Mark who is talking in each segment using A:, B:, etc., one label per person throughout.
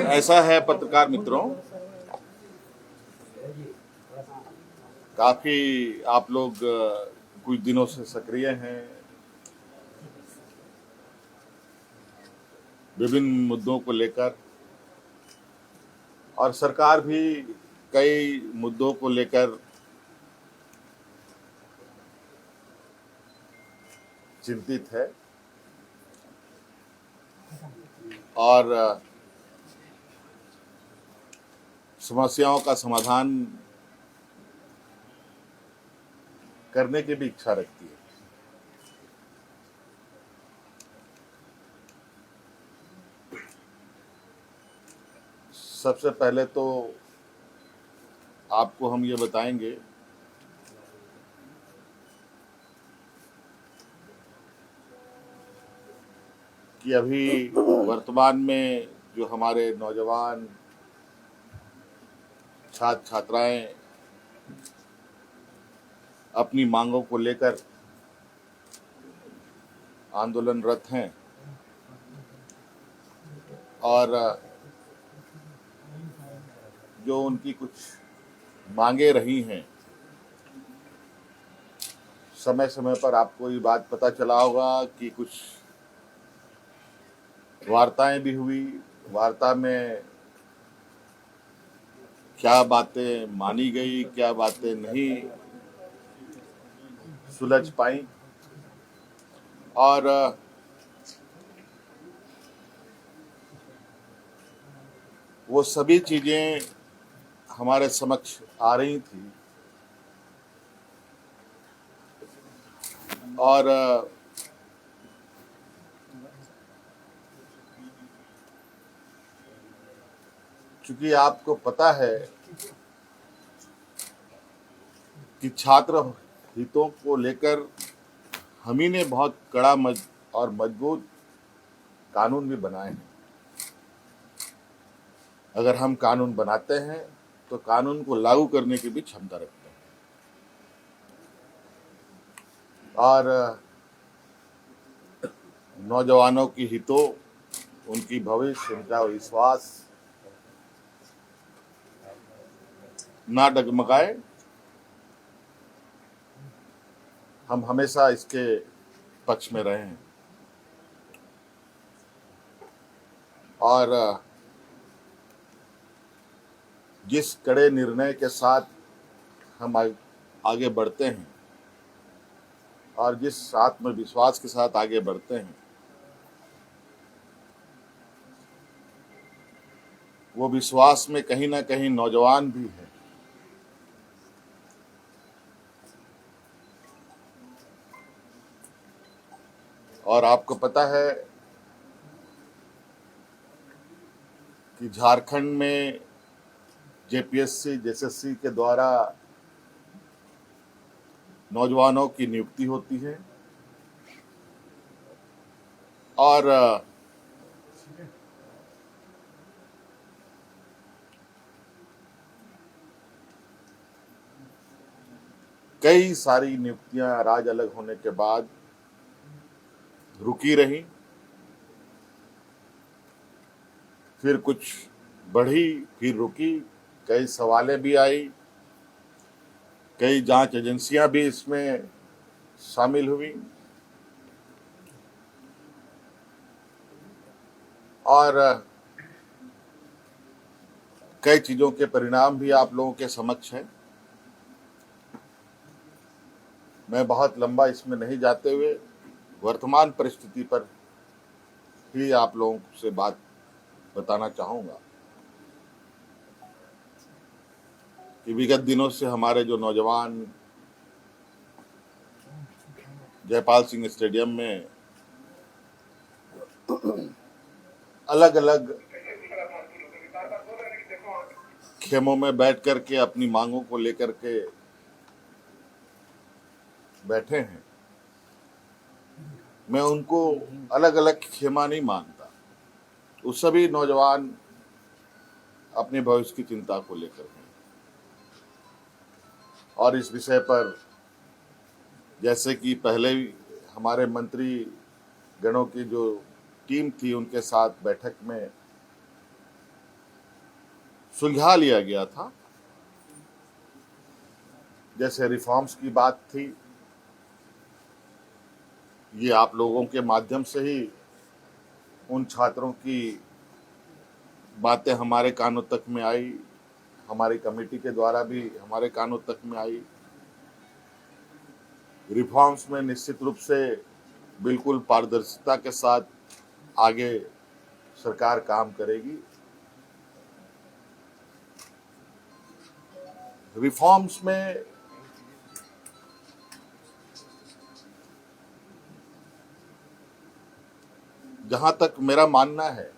A: ऐसा है पत्रकार मित्रों, काफी आप लोग कुछ दिनों से सक्रिय हैं, विभिन्न मुद्दों को लेकर, और सरकार भी कई मुद्दों को लेकर चिंतित है और समस्याओं का समाधान करने की भी इच्छा रखती है। सबसे पहले तो आपको हम ये बताएंगे कि अभी वर्तमान में जो हमारे नौजवान छात्र छात्राएं अपनी मांगों को लेकर आंदोलनरत हैं और जो उनकी कुछ मांगे रही हैं, समय समय पर आपको ये बात पता चला होगा कि कुछ वार्ताएं भी हुई। वार्ता में क्या बातें मानी गई, क्या बातें नहीं सुलझ पाई, और वो सभी चीजें हमारे समक्ष आ रही थी और चूंकि आपको पता है कि छात्र हितों को लेकर हम ही ने बहुत कड़ा और मजबूत कानून भी बनाए हैं। अगर हम कानून बनाते हैं तो कानून को लागू करने की भी क्षमता रखते हैं, और नौजवानों की हितों, उनकी भविष्य, उनका विश्वास ना डगमगाए, हम हमेशा इसके पक्ष में रहे हैं। और जिस कड़े निर्णय के साथ हम आगे बढ़ते हैं और जिस आत्मविश्वास के साथ आगे बढ़ते हैं, वो विश्वास में कहीं ना कहीं नौजवान भी है। और आपको पता है कि झारखंड में जेपीएससी जेएसएससी के द्वारा नौजवानों की नियुक्ति होती है और कई सारी नियुक्तियां राज्य अलग होने के बाद रुकी रही, फिर कुछ बढ़ी, फिर रुकी, कई सवालें भी आई, कई जांच एजेंसियां भी इसमें शामिल हुई और कई चीजों के परिणाम भी आप लोगों के समक्ष हैं। मैं बहुत लंबा इसमें नहीं जाते हुए वर्तमान परिस्थिति पर ही आप लोगों से बात बताना चाहूंगा कि विगत दिनों से हमारे जो नौजवान जयपाल सिंह स्टेडियम में अलग अलग खेमों में बैठ करके अपनी मांगों को लेकर के बैठे हैं, मैं उनको अलग अलग खेमा नहीं मानता। वो सभी नौजवान अपने भविष्य की चिंता को लेकर हैं और इस विषय पर जैसे कि पहले हमारे मंत्री गणों की जो टीम थी, उनके साथ बैठक में सुलझा लिया गया था। जैसे रिफॉर्म्स की बात थी, ये आप लोगों के माध्यम से ही उन छात्रों की बातें हमारे कानों तक में आई, हमारी कमेटी के द्वारा भी हमारे कानों तक में आई। रिफॉर्म्स में निश्चित रूप से बिल्कुल पारदर्शिता के साथ आगे सरकार काम करेगी। रिफॉर्म्स में जहां तक मेरा मानना है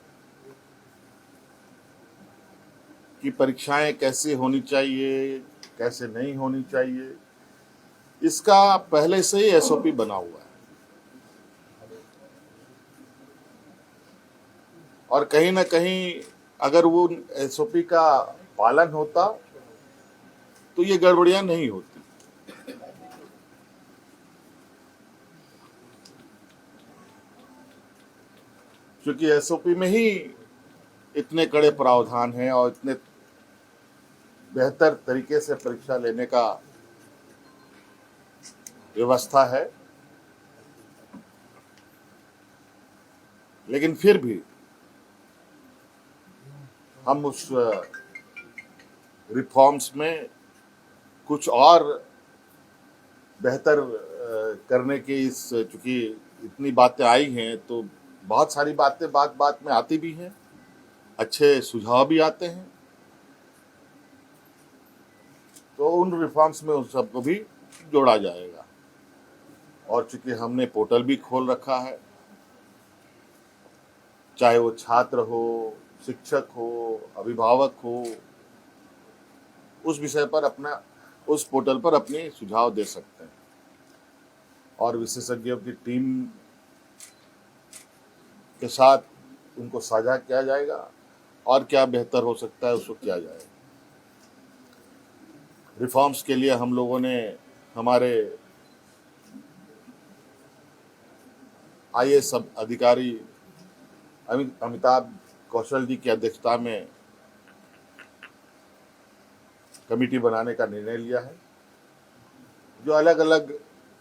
A: कि परीक्षाएं कैसे होनी चाहिए, कैसे नहीं होनी चाहिए, इसका पहले से ही एसओपी बना हुआ है। और कहीं ना कहीं अगर वो एसओपी का पालन होता तो ये गड़बड़ियां नहीं होती। क्योंकि एसओपी में ही इतने कड़े प्रावधान हैं और इतने बेहतर तरीके से परीक्षा लेने का व्यवस्था है। लेकिन फिर भी हम उस रिफॉर्म्स में कुछ और बेहतर करने की चूंकि इतनी बातें आई हैं तो बहुत सारी बातें बात बात में आती भी हैं, अच्छे सुझाव भी आते हैं, तो उन रिफॉर्म्स में उन सबको भी जोड़ा जाएगा। और चूंकि हमने पोर्टल भी खोल रखा है, चाहे वो छात्र हो, शिक्षक हो, अभिभावक हो, उस विषय पर अपना उस पोर्टल पर अपने सुझाव दे सकते हैं और विशेषज्ञों की टीम के साथ उनको साझा किया जाएगा और क्या बेहतर हो सकता है उसको किया जाएगा। रिफॉर्म्स के लिए हम लोगों ने हमारे आईएएस अधिकारी अमिताभ कौशल जी की अध्यक्षता में कमेटी बनाने का निर्णय लिया है, जो अलग अलग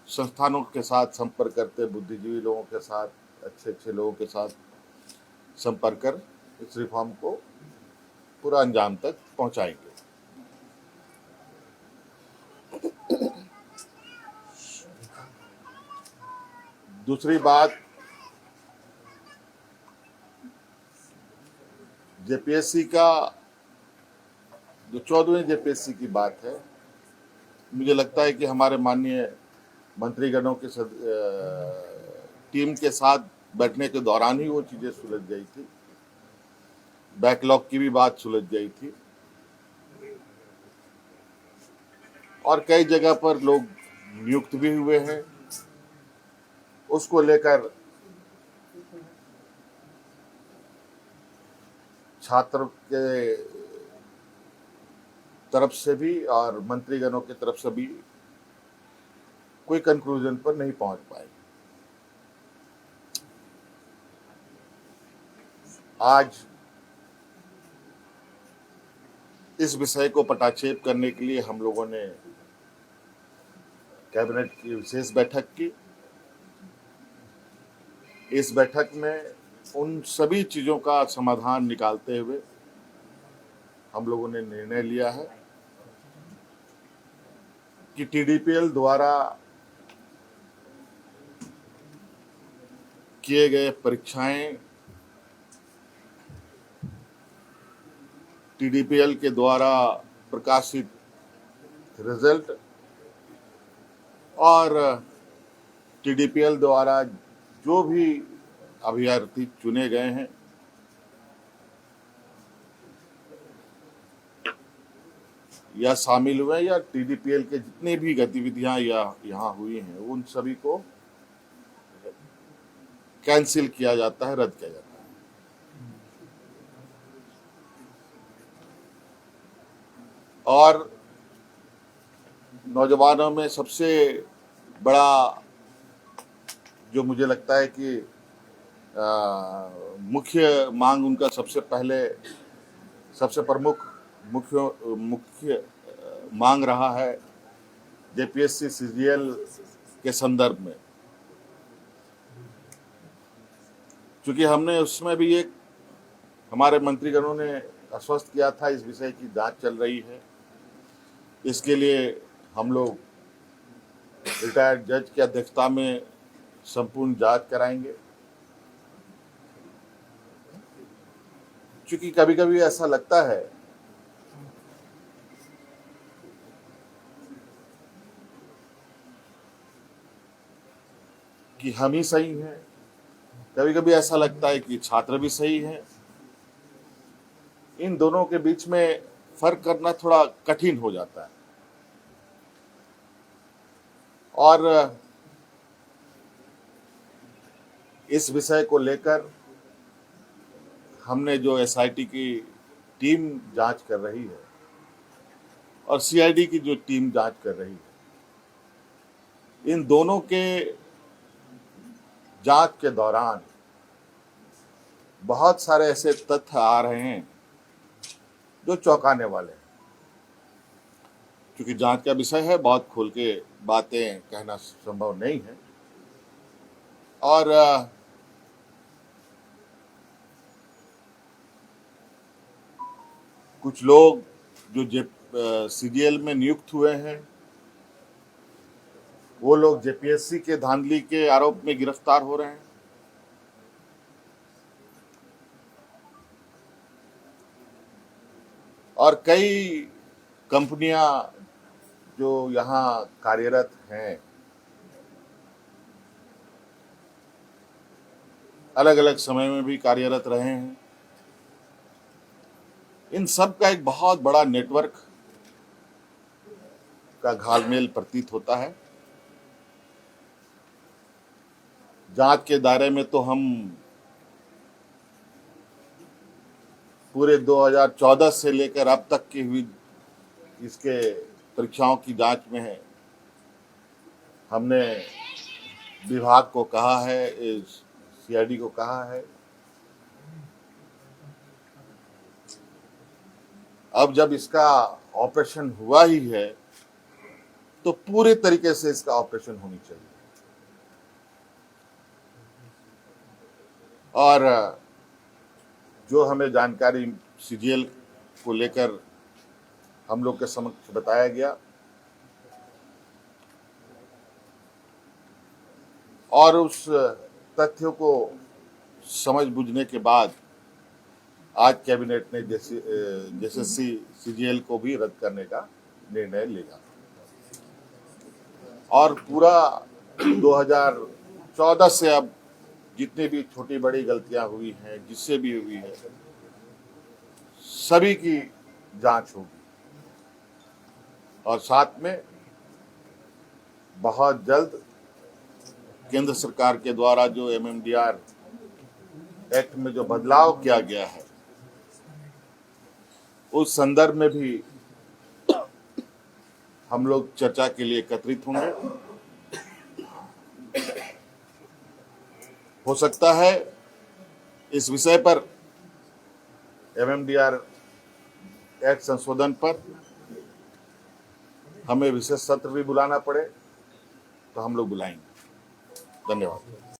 A: संस्थानों के साथ संपर्क करते, बुद्धिजीवी लोगों के साथ, अच्छे अच्छे लोगों के साथ संपर्क कर इस रिफॉर्म को पूरा अंजाम तक पहुंचाएंगे। दूसरी बात, जेपीएससी का जो 14वें जेपीएससी की बात है, मुझे लगता है कि हमारे माननीय मंत्रीगणों के टीम के साथ बैठने के दौरान ही वो चीजें सुलझ गई थी। बैकलॉग की भी बात सुलझ गई थी और कई जगह पर लोग नियुक्त भी हुए हैं। उसको लेकर छात्र के तरफ से भी और मंत्रीगणों की तरफ से भी कोई कंक्लूजन पर नहीं पहुंच पाए। आज इस विषय को पटाक्षेप करने के लिए हम लोगों ने कैबिनेट की विशेष बैठक की। इस बैठक में उन सभी चीजों का समाधान निकालते हुए हम लोगों ने निर्णय लिया है कि टीडीपीएल द्वारा किए गए परीक्षाएं, टीडीपीएल के द्वारा प्रकाशित रिजल्ट और टीडीपीएल द्वारा जो भी अभ्यर्थी चुने गए हैं या शामिल हुए या टीडीपीएल के जितनी भी गतिविधियां यहाँ हुई हैं, उन सभी को कैंसिल किया जाता है, रद्द किया जाता है। और नौजवानों में सबसे बड़ा जो मुझे लगता है कि मुख्य मांग उनका सबसे प्रमुख मुख्य मांग रहा है जेपीएससी सीजीएल के संदर्भ में, क्योंकि हमने उसमें भी एक हमारे मंत्रीगणों ने आश्वस्त किया था इस विषय की जांच चल रही है। इसके लिए हम लोग रिटायर्ड जज की अध्यक्षता में संपूर्ण जांच कराएंगे, क्योंकि कभी कभी ऐसा लगता है कि हम ही सही हैं, कभी कभी ऐसा लगता है कि छात्र भी सही हैं। इन दोनों के बीच में फर्क करना थोड़ा कठिन हो जाता है। और इस विषय को लेकर हमने जो एसआईटी की टीम जांच कर रही है और सीआईडी की जो टीम जांच कर रही है, इन दोनों के जांच के दौरान बहुत सारे ऐसे तथ्य आ रहे हैं जो चौंकाने वाले हैं। क्योंकि जांच का विषय है, बहुत खोल के बातें कहना संभव नहीं है। और कुछ लोग जो सीजीएल में नियुक्त हुए हैं, वो लोग जेपीएससी के धांधली के आरोप में गिरफ्तार हो रहे हैं। और कई कंपनियां जो यहाँ कार्यरत हैं, अलग अलग समय में भी कार्यरत रहे हैं, इन सब का एक बहुत बड़ा नेटवर्क का घालमेल प्रतीत होता है। जांच के दायरे में तो हम पूरे 2014 से लेकर अब तक की हुई इसके परीक्षाओं की जांच में है। हमने विभाग को कहा है, सीआईडी को कहा है, अब जब इसका ऑपरेशन हुआ ही है तो पूरे तरीके से इसका ऑपरेशन होनी चाहिए। और जो हमें जानकारी सीजीएल को लेकर हम लोग के समक्ष बताया गया और उस तथ्यों को समझ बुझने के बाद आज कैबिनेट ने जेएसएससी सीजीएल को भी रद्द करने का निर्णय लिया और पूरा 2014 से अब जितनी भी छोटी बड़ी गलतियां हुई हैं, जिससे भी हुई है, सभी की जांच होगी। और साथ में बहुत जल्द केंद्र सरकार के द्वारा जो एमएमडीआर एक्ट में जो बदलाव किया गया है, उस संदर्भ में भी हम लोग चर्चा के लिए एकत्रित होंगे। हो सकता है इस विषय पर एमएमडीआर एक्ट संशोधन पर हमें विशेष सत्र भी बुलाना पड़े, तो हम लोग बुलाएंगे। धन्यवाद।